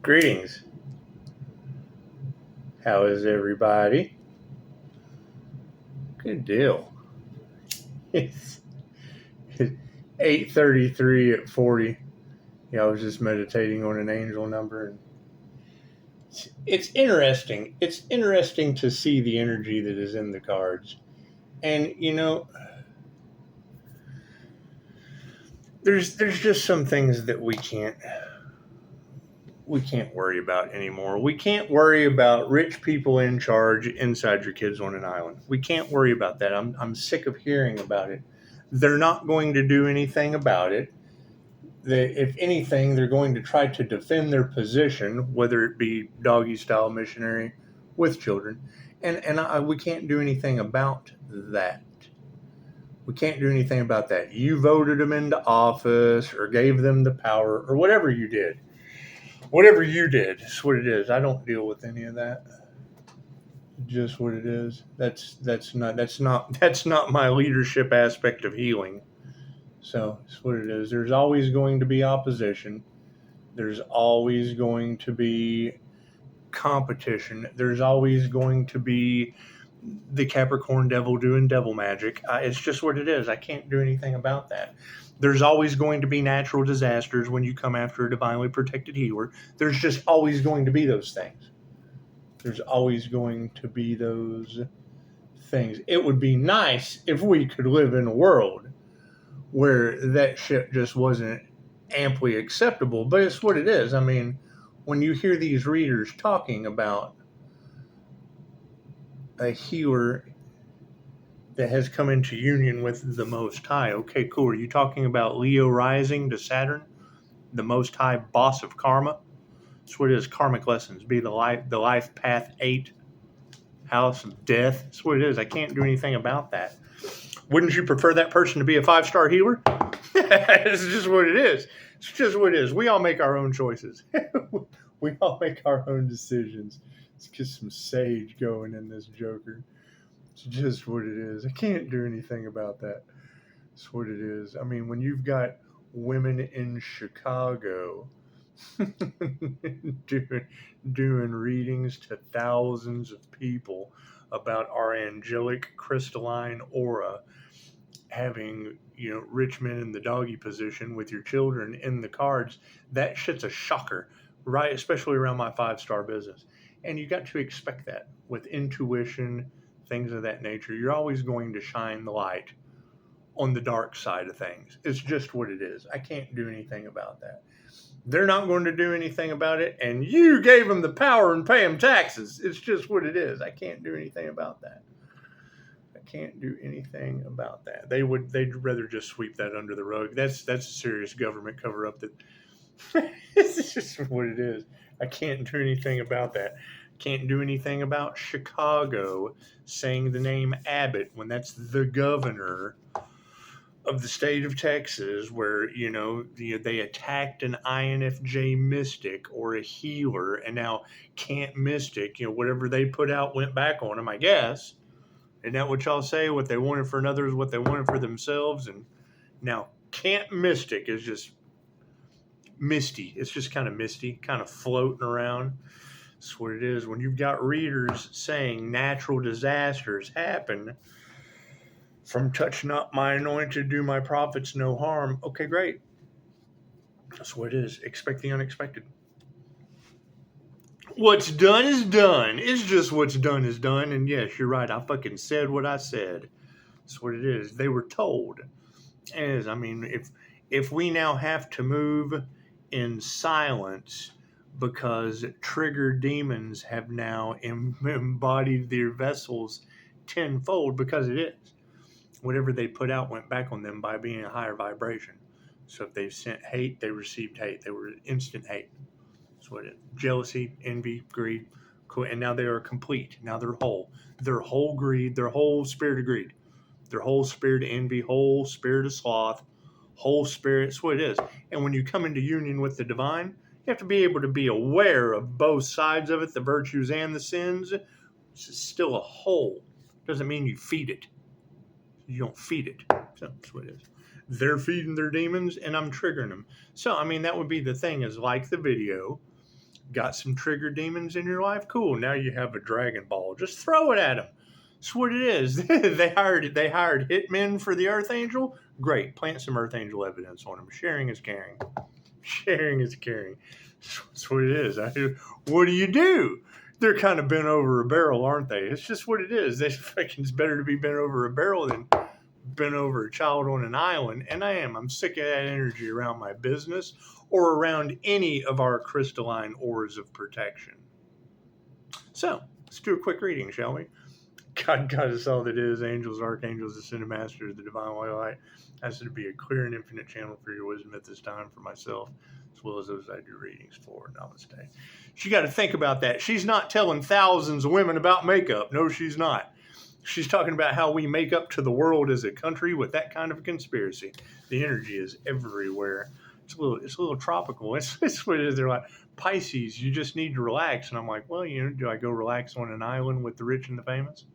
Greetings. How is everybody? Good deal. It's 8:33 at 40. Yeah, I was just meditating on an angel number, and it's interesting. It's interesting to see the energy that is in the cards. And there's just some things that we can't worry about anymore. We can't worry about rich people in charge inside your kids on an island. We can't worry about that. I'm sick of hearing about it. They're not going to do anything about it. If anything, they're going to try to defend their position, whether it be doggy style missionary with children, and we can't do anything about that. We can't do anything about that. You voted them into office or gave them the power or whatever you did. Whatever you did, is what it is. I don't deal with any of that. Just what it is. That's not my leadership aspect of healing. So it's what it is. There's always going to be opposition. There's always going to be competition. There's always going to be the Capricorn devil doing devil magic. It's just what it is. I can't do anything about that. There's always going to be natural disasters when you come after a divinely protected healer. There's just always going to be those things. There's always going to be those things. It would be nice if we could live in a world where that shit just wasn't amply acceptable, but it's what it is. I mean, when you hear these readers talking about a healer that has come into union with the Most High, okay, cool. Are you talking about Leo rising to Saturn, the Most High boss of karma? That's what it is. Karmic lessons be the life path 8, house of death. That's what it is. I can't do anything about that. Wouldn't you prefer that person to be a 5-star healer? It's just what it is. It's just what it is. We all make our own choices. We all make our own decisions. Let's get some sage going in this joker. It's just what it is. I can't do anything about that. It's what it is. I mean, when you've got women in Chicago doing readings to thousands of people about our angelic crystalline aura, having rich men in the doggy position with your children in the cards, that shit's a shocker, right? Especially around my 5-star business. And you got to expect that with intuition, things of that nature. You're always going to shine the light on the dark side of things. It's just what it is. I can't do anything about that. They're not going to do anything about it, and you gave them the power and pay them taxes. It's just what it is. I can't do anything about that. Can't do anything about that. They'd rather just sweep that under the rug. That's a serious government cover up. That it's just what it is. I can't do anything about that. Can't do anything about Chicago saying the name Abbott when that's the governor of the state of Texas, where they attacked an INFJ mystic or a healer, and now can't mystic, whatever they put out went back on them, I guess. Isn't that what y'all say? What they wanted for another is what they wanted for themselves. And now can't mystic is just misty. It's just kind of misty, kind of floating around. That's what it is. When you've got readers saying natural disasters happen from touch not my anointed, do my prophets no harm. Okay, great. That's what it is. Expect the unexpected. What's done is done. It's just what's done is done. And yes, you're right. I fucking said what I said. That's what it is. They were told. I mean, if we now have to move in silence because triggered demons have now embodied their vessels tenfold, because it is. Whatever they put out went back on them by being a higher vibration. So if they sent hate, they received hate. They were instant hate. That's what it is. Jealousy, envy, greed. And now they are complete. Now they're whole. Their whole greed, their whole spirit of greed. Their whole spirit of envy, whole spirit of sloth, whole spirit. That's what it is. And when you come into union with the divine, you have to be able to be aware of both sides of it, the virtues and the sins. It's still a whole. Doesn't mean you feed it. You don't feed it. So that's what it is. They're feeding their demons, and I'm triggering them. So, I mean, that would be the thing, is like the video. Got some trigger demons in your life? Cool. Now you have a Dragon Ball. Just throw it at them. That's what it is. They hired hitmen for the Earth Angel. Great. Plant some Earth Angel evidence on them. Sharing is caring. Sharing is caring. That's what it is. What do you do? They're kind of bent over a barrel, aren't they? It's just what it is. It's better to be bent over a barrel than bent over a child on an island. And I am. I'm sick of that energy around my business or around any of our crystalline ores of protection. So let's do a quick reading, shall we? God is all that is. Angels, archangels, ascended masters, the divine white light. Has to be a clear and infinite channel for your wisdom at this time for myself, as well as those I do readings for. Namaste. She got to think about that. She's not telling thousands of women about makeup. No, she's not. She's talking about how we make up to the world as a country with that kind of a conspiracy. The energy is everywhere. It's a little tropical. It's what it is. They're like, Pisces, you just need to relax. And I'm like, well, do I go relax on an island with the rich and the famous?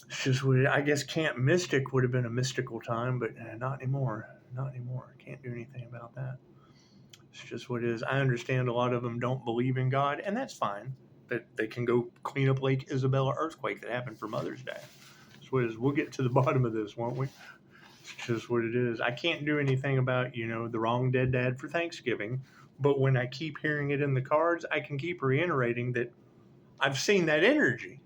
It's just weird. I guess Camp Mystic would have been a mystical time, but not anymore. Not anymore. Can't do anything about that. It's just what it is. I understand a lot of them don't believe in God, and that's fine. But they can go clean up Lake Isabella earthquake that happened for Mother's Day. That's what it is. We'll get to the bottom of this, won't we? It's just what it is. I can't do anything about, the wrong dead dad for Thanksgiving. But when I keep hearing it in the cards, I can keep reiterating that I've seen that energy.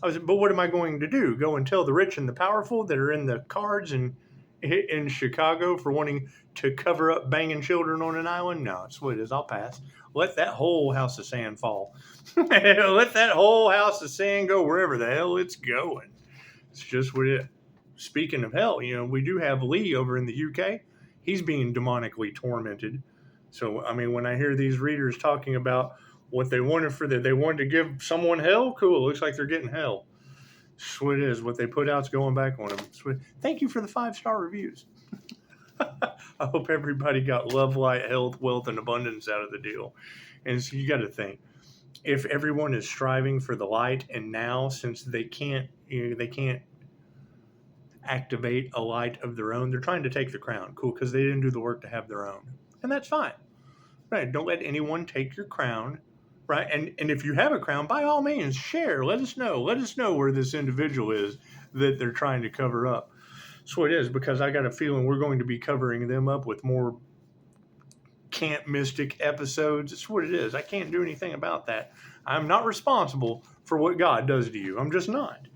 But what am I going to do? Go and tell the rich and the powerful that are in the cards and in Chicago for wanting to cover up banging children on an island? No, it's what it is. I'll pass. Let that whole house of sand fall. Let that whole house of sand go wherever the hell it's going. It's just what it is. Speaking of hell, we do have Lee over in the UK. He's being demonically tormented. So, when I hear these readers talking about what they wanted they wanted to give someone hell, cool. Looks like they're getting hell. That's what it is. What they put out's going back on them. Thank you for the 5-star reviews. I hope everybody got love, light, health, wealth, and abundance out of the deal. And so you got to think, if everyone is striving for the light, and now since they can't activate a light of their own, they're trying to take the crown. Cool, because they didn't do the work to have their own, and that's fine. Right? Don't let anyone take your crown. Right? And if you have a crown, by all means, share. Let us know. Let us know where this individual is that they're trying to cover up. So it is, because I got a feeling we're going to be covering them up with more Camp Mystic episodes. It's what it is. I can't do anything about that. I'm not responsible for what God does to you. I'm just not.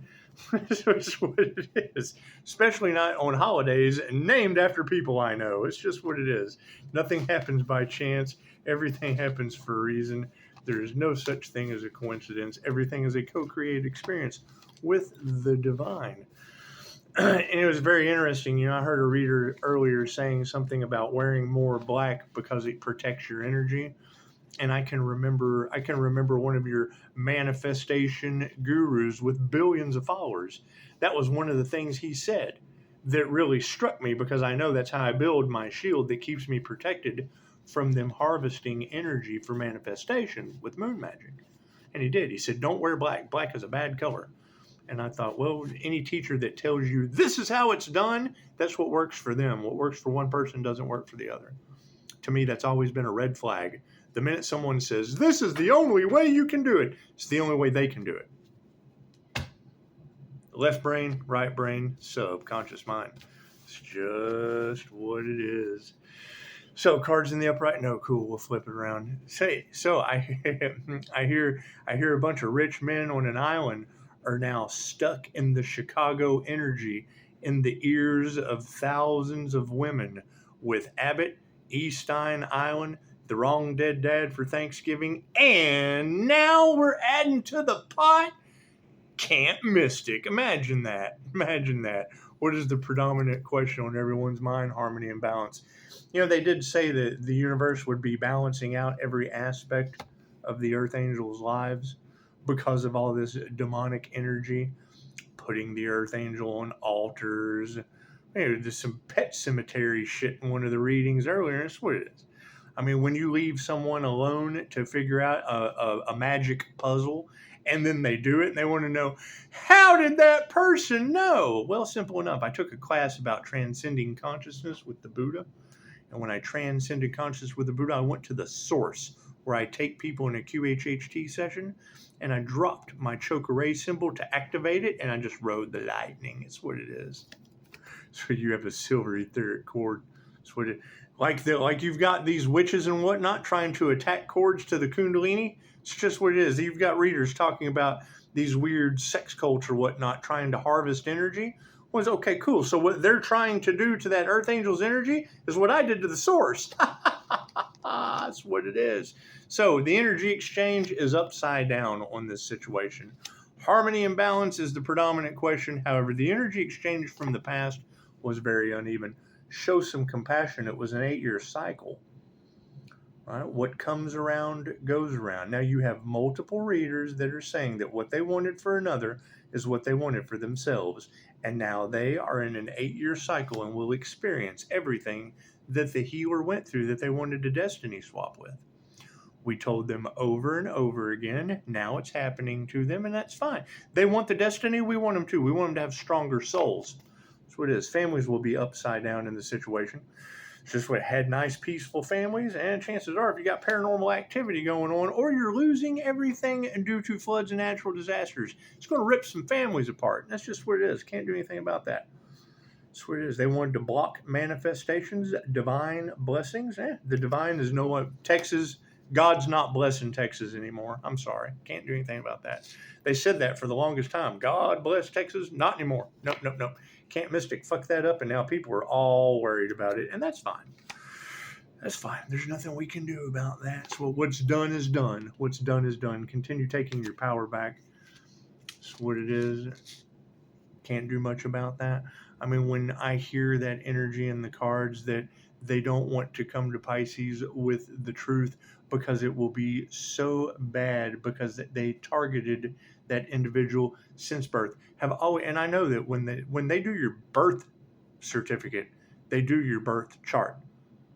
It's what it is. Especially not on holidays named after people I know. It's just what it is. Nothing happens by chance. Everything happens for a reason. There is no such thing as a coincidence. Everything is a co-created experience with the divine. And it was very interesting. I heard a reader earlier saying something about wearing more black because it protects your energy. And I can remember one of your manifestation gurus with billions of followers. That was one of the things he said that really struck me, because I know that's how I build my shield that keeps me protected from them harvesting energy for manifestation with moon magic. And he did. He said, don't wear black. Black is a bad color. And I thought, well, any teacher that tells you this is how it's done, that's what works for them. What works for one person doesn't work for the other. To me, that's always been a red flag. The minute someone says, this is the only way you can do it, it's the only way they can do it. Left brain, right brain, subconscious mind. It's just what it is. So cards in the upright? No, cool. We'll flip it around. So I hear a bunch of rich men on an island are now stuck in the Chicago energy in the ears of thousands of women with Abbott, Eastine Island, the wrong dead dad for Thanksgiving, and now we're adding to the pot Camp Mystic. Imagine that. What is the predominant question on everyone's mind? Harmony and balance. They did say that the universe would be balancing out every aspect of the Earth Angel's lives because of all this demonic energy, putting the Earth Angel on altars. There's some pet cemetery shit in one of the readings earlier. That's what it is. When you leave someone alone to figure out a magic puzzle, and then they do it, and they want to know, how did that person know? Well, simple enough. I took a class about transcending consciousness with the Buddha. And when I transcended consciousness with the Buddha, I went to the source. where I take people in a QHHT session and I dropped my choke array symbol to activate it and I just rode the lightning. It's what it is. So you have a silver etheric cord. That's what it like you've got these witches and whatnot trying to attack cords to the Kundalini. It's just what it is. You've got readers talking about these weird sex cults or whatnot trying to harvest energy. Was okay, cool. So what they're trying to do to that Earth Angel's energy is what I did to the source. That's what it is. So the energy exchange is upside down on this situation. Harmony and balance is the predominant question. However, the energy exchange from the past was very uneven. Show some compassion. It was an 8-year cycle. Right? What comes around goes around. Now you have multiple readers that are saying that what they wanted for another is what they wanted for themselves. And now they are in an 8-year cycle and will experience everything that the healer went through that they wanted to destiny swap with. We told them over and over again. Now it's happening to them, and that's fine. They want the destiny. We want them to. We want them to have stronger souls. That's what it is. Families will be upside down in the situation. It's just what had nice, peaceful families, and chances are if you got paranormal activity going on or you're losing everything due to floods and natural disasters, it's going to rip some families apart. That's just what it is. Can't do anything about that. That's what it is. They wanted to block manifestations, divine blessings. The divine is no one. Texas, God's not blessing Texas anymore. I'm sorry. Can't do anything about that. They said that for the longest time. God bless Texas. Not anymore. Nope. Can't Mystic fuck that up, and now people are all worried about it, and that's fine. That's fine. There's nothing we can do about that. So what's done is done. What's done is done. Continue taking your power back. That's what it is. Can't do much about that. I mean, when I hear that energy in the cards that they don't want to come to Pisces with the truth because it will be so bad because they targeted that individual since birth. And I know that when they do your birth certificate, they do your birth chart.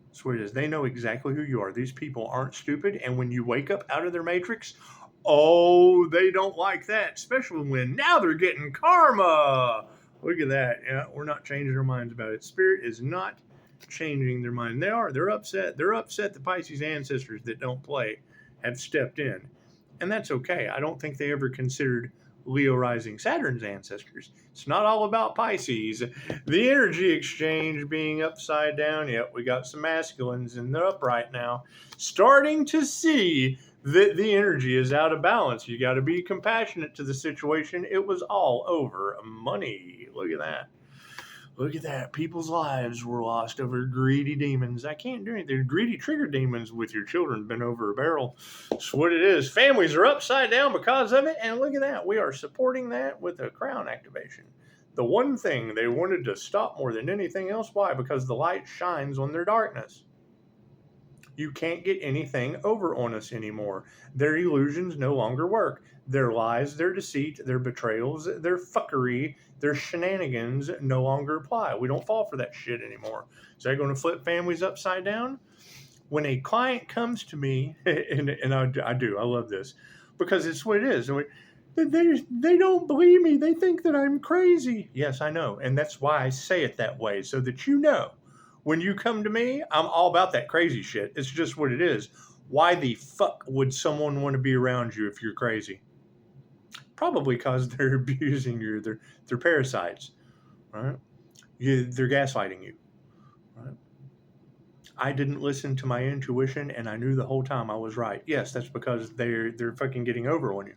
That's what it is. They know exactly who you are. These people aren't stupid. And when you wake up out of their matrix, they don't like that, especially when now they're getting karma. Look at that. Yeah, we're not changing our minds about it. Spirit is not changing their mind. They're upset. They're upset the Pisces ancestors that don't play have stepped in. And that's okay. I don't think they ever considered Leo rising Saturn's ancestors. It's not all about Pisces. The energy exchange being upside down. Yep, we got some masculines in the upright now. Starting to see that the energy is out of balance. You got to be compassionate to the situation. It was all over money. Look at that. Look at that. People's lives were lost over greedy demons. I can't do anything. They're greedy trigger demons with your children bent over a barrel. That's what it is. Families are upside down because of it. And look at that. We are supporting that with a crown activation. The one thing they wanted to stop more than anything else. Why? Because the light shines on their darkness. You can't get anything over on us anymore. Their illusions no longer work. Their lies, their deceit, their betrayals, their fuckery, their shenanigans no longer apply. We don't fall for that shit anymore. Is that going to flip families upside down? When a client comes to me, and I do, I love this, because it's what it is. They don't believe me. They think that I'm crazy. Yes, I know. And that's why I say it that way, so that you know. When you come to me, I'm all about that crazy shit. It's just what it is. Why the fuck would someone want to be around you if you're crazy? Probably because they're abusing you. They're parasites, right? They're gaslighting you, right? I didn't listen to my intuition, and I knew the whole time I was right. Yes, that's because they're fucking getting over on you,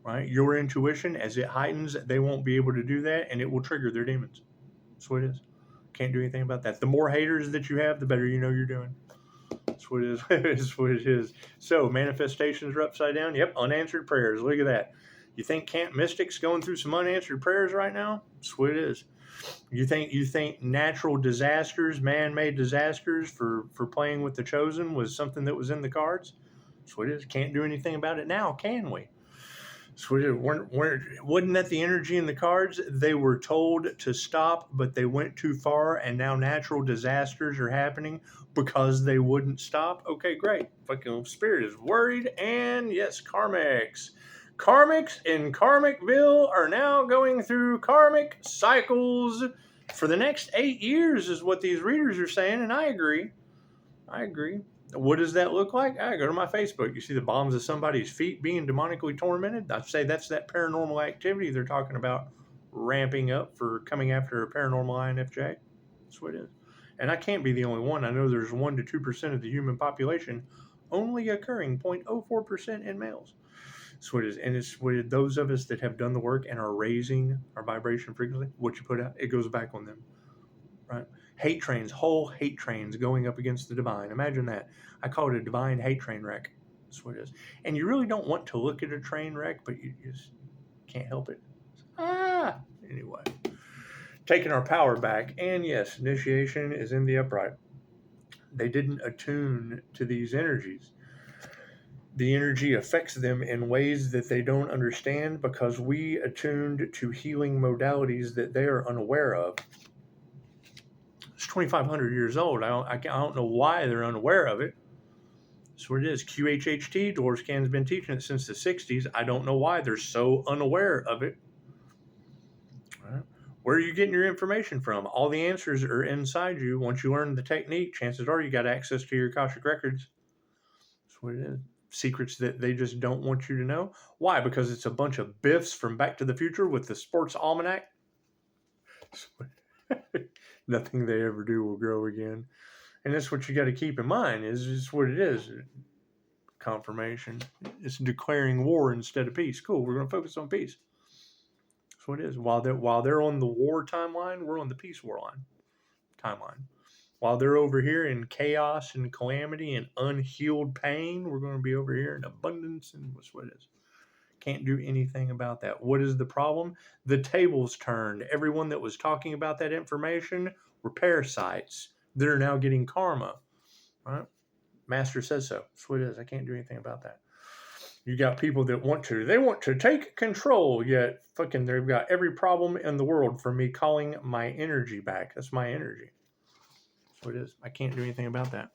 right? Your intuition, as it heightens, they won't be able to do that, and it will trigger their demons. That's what it is. Can't do anything about that. The more haters that you have, the better you know you're doing. That's what it is. It's what it is. So manifestations are upside down. Yep, unanswered prayers. Look at that. You think Camp Mystic's going through some unanswered prayers right now? That's what it is. You think natural disasters, man-made disasters for playing with the chosen was something that was in the cards? That's what it is. Can't do anything about it now, can we? So wasn't that the energy in the cards? They were told to stop, but they went too far, and now natural disasters are happening because they wouldn't stop. Okay, great. Fucking Spirit is worried, and yes, karmics. Karmics in Karmicville are now going through karmic cycles for the next 8 years is what these readers are saying, and I agree. What does that look like? I go to my Facebook. You see the bottoms of somebody's feet being demonically tormented. I'd say that's that paranormal activity they're talking about ramping up for coming after a paranormal INFJ. That's what it is. And I can't be the only one. I know there's 1 to 2% of the human population, only occurring 0.04% in males. That's what it is. And it's with those of us that have done the work and are raising our vibration frequency, what you put out, it goes back on them. Right? Hate trains, whole hate trains going up against the divine. Imagine that. I call it a divine hate train wreck. That's what it is. And you really don't want to look at a train wreck, but you just can't help it. Anyway. Taking our power back. And yes, initiation is in the upright. They didn't attune to these energies. The energy affects them in ways that they don't understand because we attuned to healing modalities that they are unaware of. It's 2,500 years old. I don't know why they're unaware of it. That's what it is. QHHT, Dolores Cannon's been teaching it since the 60s. I don't know why they're so unaware of it. Right. Where are you getting your information from? All the answers are inside you. Once you learn the technique, chances are you got access to your Akashic records. That's what it is. Secrets that they just don't want you to know. Why? Because it's a bunch of biffs from Back to the Future with the sports almanac. Nothing they ever do will grow again. And that's what you got to keep in mind is what it is. Confirmation. It's declaring war instead of peace. Cool. We're going to focus on peace. That's what it is. While they're on the war timeline, we're on the peace war timeline. While they're over here in chaos and calamity and unhealed pain, we're going to be over here in abundance, and what's what it is. Can't do anything about that. What is the problem? The tables turned. Everyone that was talking about that information were parasites. They're now getting karma. Right? Master says so. That's what it is. I can't do anything about that. You got people that want to take control, yet fucking they've got every problem in the world for me calling my energy back. That's my energy. That's what it is. I can't do anything about that.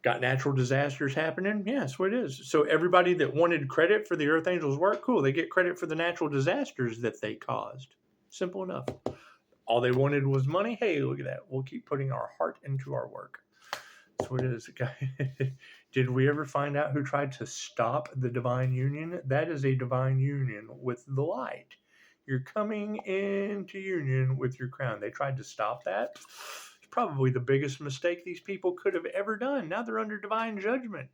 Got natural disasters happening? Yeah, that's what it is. So everybody that wanted credit for the Earth Angels' work, cool. They get credit for the natural disasters that they caused. Simple enough. All they wanted was money. Hey, look at that. We'll keep putting our heart into our work. That's what it is. Did we ever find out who tried to stop the divine union? That is a divine union with the light. You're coming into union with your crown. They tried to stop that. It's probably the biggest mistake these people could have ever done. Now they're under divine judgment.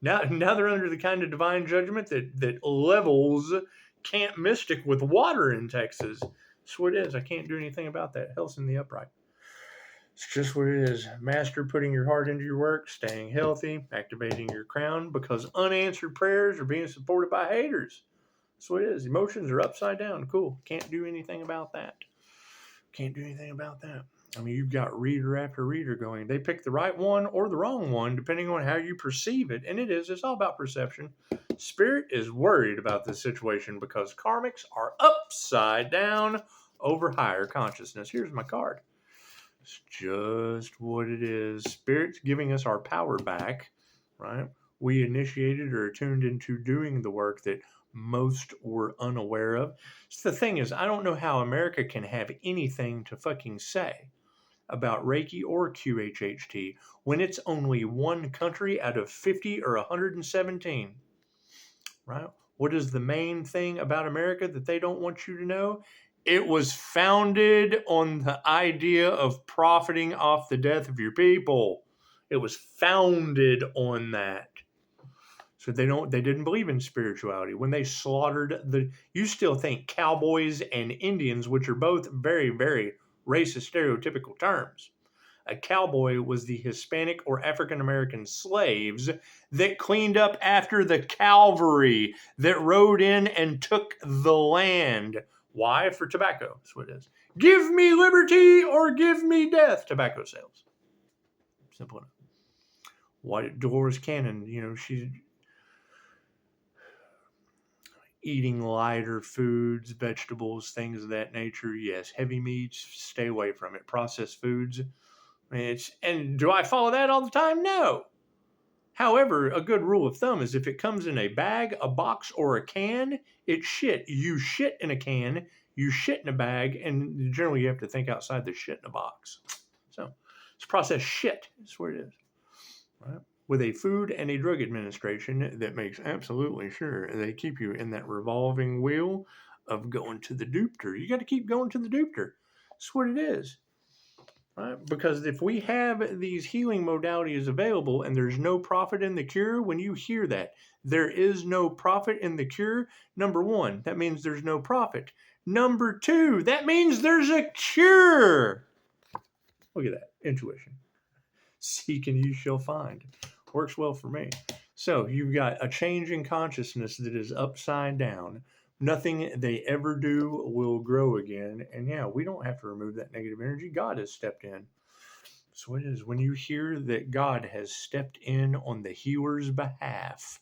Now they're under the kind of divine judgment that levels Camp Mystic with water in Texas. That's what it is. I can't do anything about that. Hell's in the upright. It's just what it is. Master putting your heart into your work, staying healthy, activating your crown, because unanswered prayers are being supported by haters. That's what it is. Emotions are upside down. Cool. Can't do anything about that. Can't do anything about that. I mean, you've got reader after reader going. They pick the right one or the wrong one, depending on how you perceive it. And it's all about perception. Spirit is worried about this situation because karmics are upside down over higher consciousness. Here's my card. It's just what it is. Spirit's giving us our power back, right? We initiated or attuned into doing the work that most were unaware of. So the thing is, I don't know how America can have anything to fucking say about Reiki or QHHT when it's only one country out of 50 or 117, right? What is the main thing about America that they don't want you to know? It was founded on the idea of profiting off the death of your people. It was founded on that. So they didn't believe in spirituality. When they slaughtered you still think cowboys and Indians, which are both very, very racist stereotypical terms. A cowboy was the Hispanic or African American slaves that cleaned up after the cavalry that rode in and took the land. Why? For tobacco. That's what it is. Give me liberty or give me death. Tobacco sales. Simple enough. Why Dolores Cannon, she's eating lighter foods, vegetables, things of that nature. Yes, heavy meats, stay away from it. Processed foods. And do I follow that all the time? No. However, a good rule of thumb is if it comes in a bag, a box, or a can, it's shit. You shit in a can, you shit in a bag, and generally you have to think outside the shit in a box. So it's processed shit. That's what it is. Right? with a food and a drug administration that makes absolutely sure they keep you in that revolving wheel of going to the dupter. You got to keep going to the dupter. That's what it is. Right? Because if we have these healing modalities available and there's no profit in the cure, when you hear that, there is no profit in the cure, number one, that means there's no profit. Number two, that means there's a cure. Look at that. Intuition. Seek and you shall find. Works well for me. So you've got a change in consciousness that is upside down. Nothing they ever do will grow again. And yeah, we don't have to remove that negative energy. God has stepped in. So it is when you hear that God has stepped in on the healer's behalf,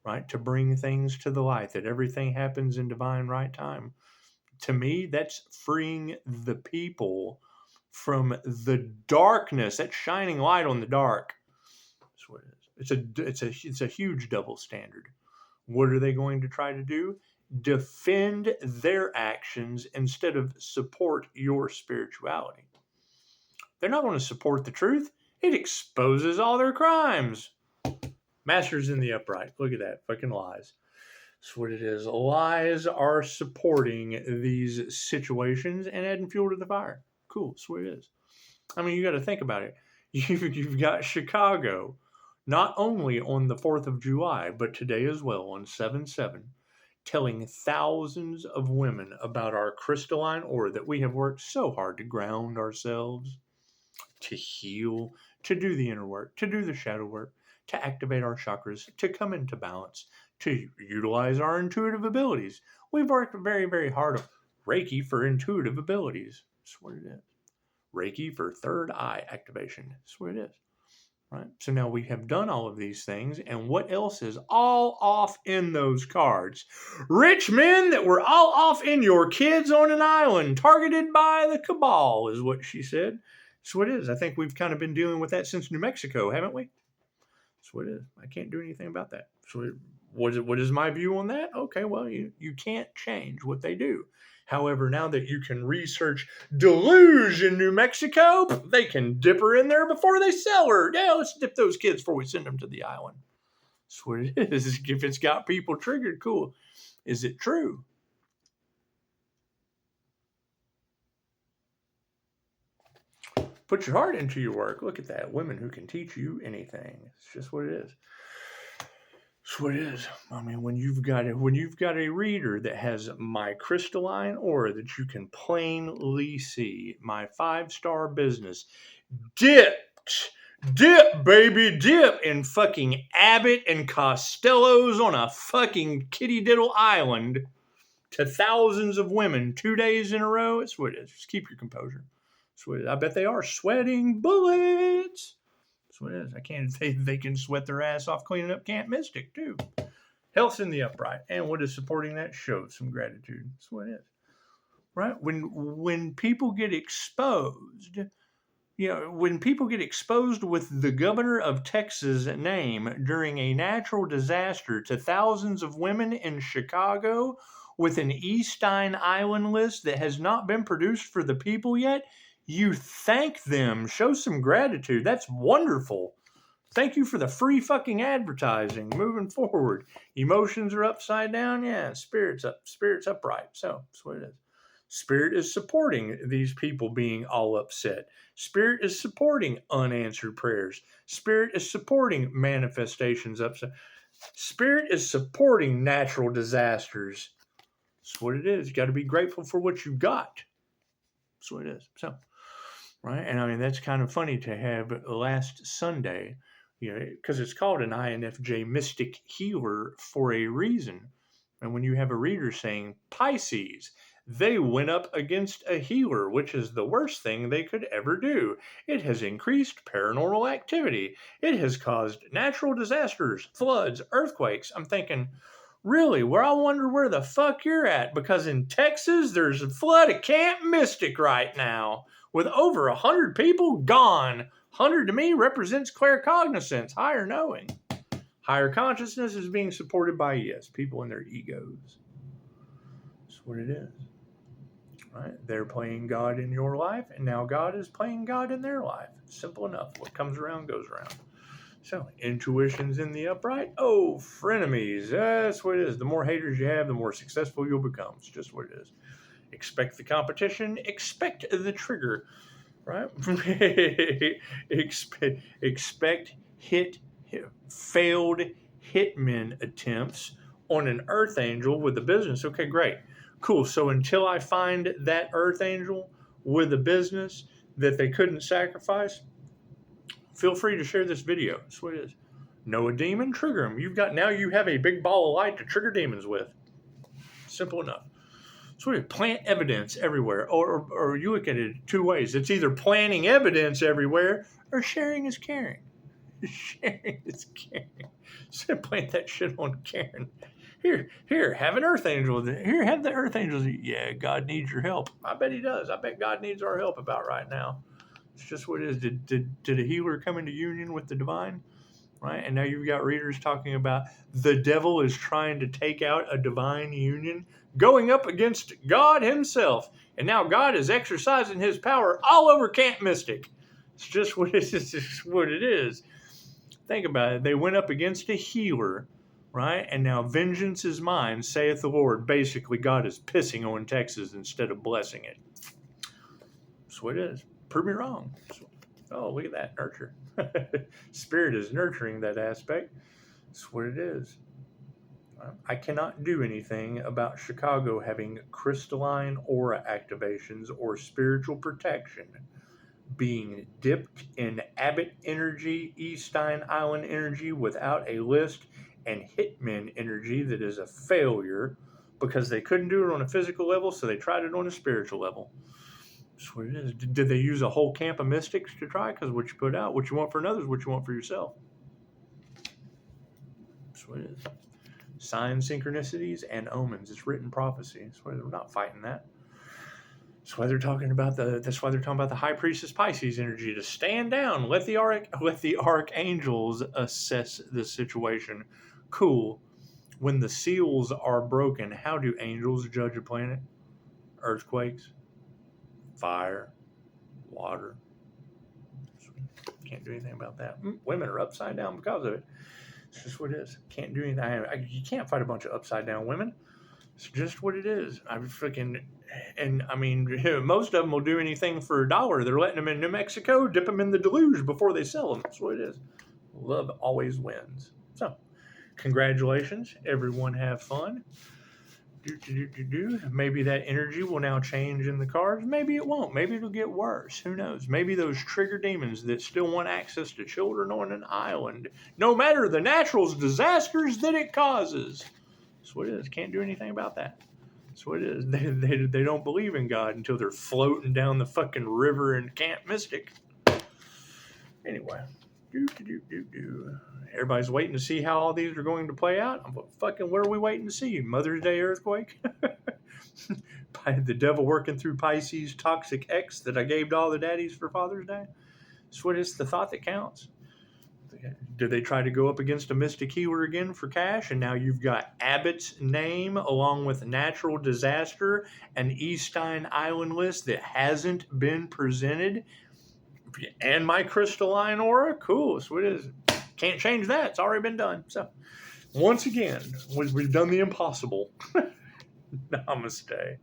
right, to bring things to the light, that everything happens in divine right time. To me, that's freeing the people from the darkness, that shining light on the dark. That's what it is. It's a huge double standard. What are they going to try to do? Defend their actions instead of support your spirituality. They're not going to support the truth. It exposes all their crimes. Masters in the upright. Look at that. Fucking lies. That's what it is. Lies are supporting these situations and adding fuel to the fire. Cool. That's what it is. I mean, you got to think about it. You've got Chicago, not only on the 4th of July, but today as well on 7/7, telling thousands of women about our crystalline aura that we have worked so hard to ground ourselves, to heal, to do the inner work, to do the shadow work, to activate our chakras, to come into balance, to utilize our intuitive abilities. We've worked very, very hard on Reiki for intuitive abilities. That's what it is. Reiki for third eye activation. That's what it is. Right? So now we have done all of these things, and what else is all off in those cards? Rich men that were all off in your kids on an island, targeted by the cabal, is what she said. That's what it is. I think we've kind of been dealing with that since New Mexico, haven't we? That's what it is. I can't do anything about that. So what is my view on that? Okay, well, you can't change what they do. However, now that you can research deluge in New Mexico, they can dip her in there before they sell her. Yeah, let's dip those kids before we send them to the island. That's what it is. If it's got people triggered, cool. Is it true? Put your heart into your work. Look at that. Women who can teach you anything. It's just what it is. It's what it is. I mean, when you've got a reader that has my crystalline aura that you can plainly see, my 5-star business, dip, baby, dip in fucking Abbott and Costello's on a fucking kitty diddle island to thousands of women 2 days in a row. It's what it is. Just keep your composure. It's what it is. I bet they are sweating bullets. That's what it is. They can sweat their ass off cleaning up Camp Mystic too. Health's in the upright, and what is supporting that? Show some gratitude. That's what it is, right? When people get exposed, when people get exposed with the governor of Texas' name during a natural disaster to thousands of women in Chicago with an Eastine Island list that has not been produced for the people yet, you thank them. Show some gratitude. That's wonderful. Thank you for the free fucking advertising. Moving forward. Emotions are upside down. Yeah, spirit's upright. So that's what it is. Spirit is supporting these people being all upset. Spirit is supporting unanswered prayers. Spirit is supporting manifestations upset. Spirit is supporting natural disasters. That's what it is. You got to be grateful for what you got. That's what it is. So, right? And I mean, that's kind of funny to have last Sunday, because it's called an INFJ Mystic Healer for a reason. And when you have a reader saying Pisces, they went up against a healer, which is the worst thing they could ever do. It has increased paranormal activity. It has caused natural disasters, floods, earthquakes. I'm thinking, really? Where I wonder where the fuck you're at, because in Texas, there's a flood at Camp Mystic right now with over 100 people gone. 100 to me represents claircognizance, higher knowing. Higher consciousness is being supported by, yes, people and their egos. That's what it is. Right? They're playing God in your life, and now God is playing God in their life. Simple enough. What comes around goes around. So, intuition's in the upright. Oh, frenemies. That's what it is. The more haters you have, the more successful you'll become. It's just what it is. Expect the competition. Expect the trigger. Right? expect failed hitman attempts on an Earth Angel with a business. Okay, great. Cool. So until I find that Earth Angel with a business that they couldn't sacrifice, feel free to share this video. That's what it is. Know a demon, trigger them. You have a big ball of light to trigger demons with. Simple enough. So we plant evidence everywhere, or you look at it two ways. It's either planting evidence everywhere or sharing is caring. Sharing is caring. So plant that shit on Karen. Here, have an Earth Angel. Here, have the Earth Angels. Yeah, God needs your help. I bet he does. I bet God needs our help about right now. It's just what it is. Did a healer come into union with the divine? Right? And now you've got readers talking about the devil is trying to take out a divine union, going up against God himself. And now God is exercising his power all over Camp Mystic. It's just what it is. It's just what it is. Think about it. They went up against a healer, right? And now vengeance is mine, saith the Lord. Basically, God is pissing on Texas instead of blessing it. That's what it is. Prove me wrong. Oh, look at that. Nurture. Spirit is nurturing that aspect. That's what it is. I cannot do anything about Chicago having crystalline aura activations or spiritual protection being dipped in Abbott energy, Eastine Island energy without a list, and Hitman energy that is a failure because they couldn't do it on a physical level, so they tried it on a spiritual level. That's what it is. Did they use a whole camp of mystics to try? Because what you put out, what you want for another is what you want for yourself. That's what it is. Signs, synchronicities, and omens. It's written prophecy. That's why they're not fighting that. That's why they're talking about the High Priestess Pisces energy to stand down. Let the archangels assess the situation. Cool. When the seals are broken, how do angels judge a planet? Earthquakes, fire, water. Can't do anything about that. Women are upside down because of it. It's just what it is. Can't do anything. You can't fight a bunch of upside down women. It's just what it is. Most of them will do anything for $1. They're letting them in New Mexico, dip them in the deluge before they sell them. That's what it is. Love always wins. So, congratulations. Everyone have fun. Maybe that energy will now change in the cards. Maybe it won't. Maybe it'll get worse. Who knows? Maybe those trigger demons that still want access to children on an island, no matter the natural disasters that it causes. That's what it is. Can't do anything about that. That's what it is. They don't believe in God until they're floating down the fucking river in Camp Mystic. Anyway. Everybody's waiting to see how all these are going to play out. What are we waiting to see? Mother's Day earthquake? By the devil working through Pisces toxic X that I gave to all the daddies for Father's Day? That's what it's the thought that counts. Did they try to go up against a mystic healer again for cash? And now you've got Abbott's name along with natural disaster, an Eastine Island list that hasn't been presented, and my crystalline aura. Cool. So it is. Can't change that. It's already been done. So once again, we've done the impossible. Namaste.